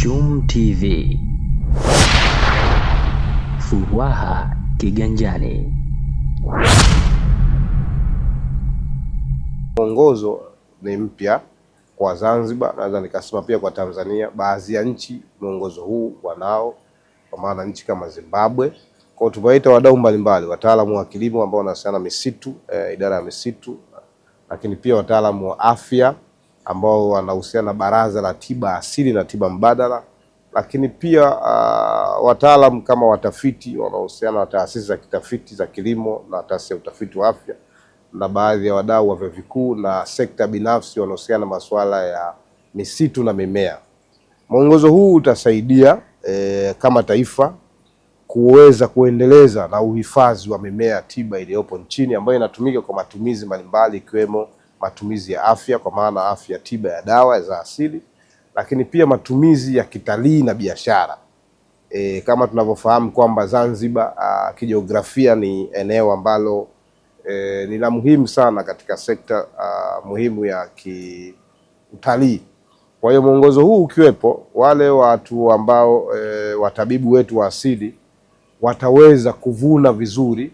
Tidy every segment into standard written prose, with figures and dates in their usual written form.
Chum TV. Furaha kiganjani. Mwongozo ni mpya kwa Zanzibar, naweza nikasema pia kwa Tanzania. Baadhi ya nchi mwongozo huu wanao, kwa maana nchi kama Zimbabwe. Kwa tumeita wadau mbalimbali, wataalamu wa kilimo ambao wanahusiana misitu, idara ya misitu, lakini pia wataalamu wa afya ambao wanahusiana na baraza la tiba asili na tiba mbadala, lakini pia wataalamu kama watafiti wanaohusiana na taasisi za kitafiti za kilimo na taasisi ya utafiti wa afya, na baadhi ya wadau wa vyuo vikuu na sekta binafsi wanaohusiana na masuala ya misitu na mimea. Mwongozo huu utasaidia kama taifa kuweza kuendeleza na uhifadhi wa mimea tiba iliyopo nchini ambayo inatumika kwa matumizi mbalimbali, ikiwemo matumizi ya afya kwa maana afya tiba ya dawa za asili, lakini pia matumizi ya kitalii na biashara. Kama tunavyofahamu kwamba Zanzibar kijiografia ni eneo ambalo ni la muhimu sana katika sekta muhimu ya kiutalii. Kwa hiyo mwongozo huu ukiwepo, wale watu ambao watabibu wetu wa asili wataweza kuvuna vizuri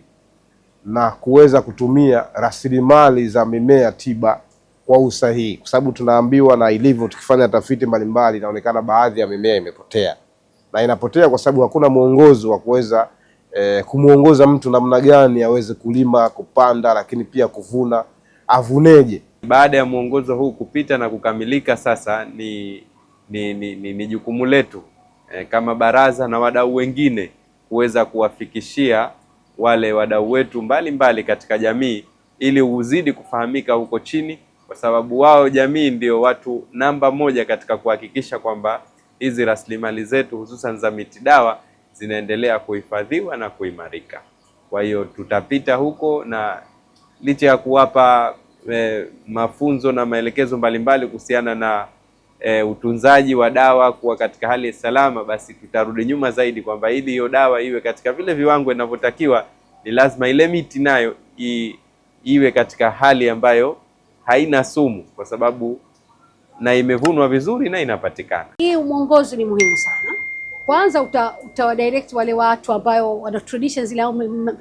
na kuweza kutumia rasilimali za mimea tiba kwa usahihi, kwa sababu tunaambiwa na ilivyo, tukifanya tafiti mbalimbali inaonekana baadhi ya mimea imepotea, na inapotea kwa sababu hakuna mwongozo wa kuweza kumuongoza mtu namna gani aweze kulima, kupanda, lakini pia kuvuna, avuneje. Baada ya mwongozo huu kupita na kukamilika, sasa ni jukumu letu kama baraza na wadau wengine kuweza kuwafikishia wale wadau wetu mbalimbali katika jamii, ili uzidi kufahamika huko chini, kwa sababu wao jamii ndio watu namba moja katika kuhakikisha kwamba hizi rasilimali zetu hususan za miti dawa zinaendelea kuhifadhiwa na kuimarika. Kwa hiyo tutapita huko, na licha ya kuwapa mafunzo na maelekezo mbalimbali kuhusiana na utunzaji wa dawa kuwa katika hali ya salama, basi tutarudi nyuma zaidi kwamba ili hiyo dawa iwe katika vile viwango inavyotakiwa, ni lazima ile miti nayo iwe katika hali ambayo haina sumu, kwa sababu na imevunwa vizuri na inapatikana. Hii mwongozo ni muhimu sana. Kwanza utawadirect wale watu ambao wana traditions zile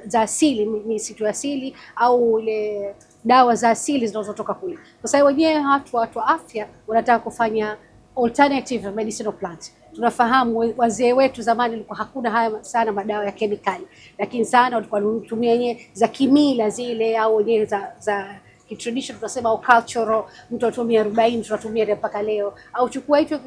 za asili, misitu asili au ile dawa za asili zinazotoka kule. Kwa sababu wenyewe watu wa afya wanataka kufanya alternative medicinal plant. Tunafahamu wazee wetu zamani walikuwa hakuna haya sana madawa ya kemikali, lakini sana walikuwa wanatumia yenyewe za kimila zile, au wenyewe za tradition tunasema, au cultural. Mtu atumia 40 tunatumia mpaka leo, au chukua hicho,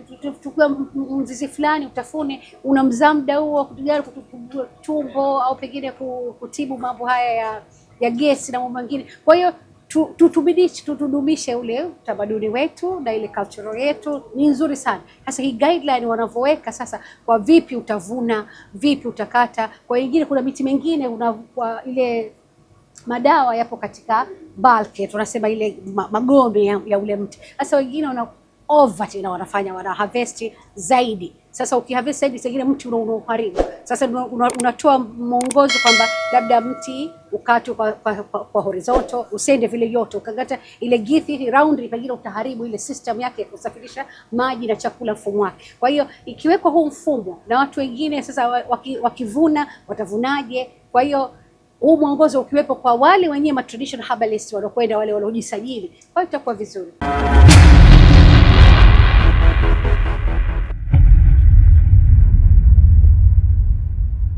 chukua mzizi fulani utafune, unamzaa muda huo kutujali kutibua tumbo, au pengine kutibu mambo haya ya gesi na mambo mengine. Kwa hiyo tutudumishe ule utamaduni wetu na ile cultural yetu, ni nzuri sana. Sasa hii guideline wanavyoweka sasa, kwa vipi utavuna, vipi utakata. Kwa wengine kuna miti mingine ile madawa yapo katika bulk, tunasema ile magome ya ule mti. Sasa wengine wana wanafanya harvest zaidi. Sasa ukiharvest zaidi, sengine mti unaharibu. Sasa unatoa mwongozo kwamba labda mti ukatwe kwa horizontal, usende vile yote, ukangata ile githi round, pengine utaharibu ile system yake ya kusafirisha maji na chakula, mfumo wake. Kwa hiyo ikiwekwa huu mfumo, na watu wengine sasa wakivuna watavunaje? Kwa hiyo huu mwongozo ukiwepo kwa wale wenyewe traditional herbalists walokwenda, wale waliojisajili, kwa hiyo itakuwa vizuri.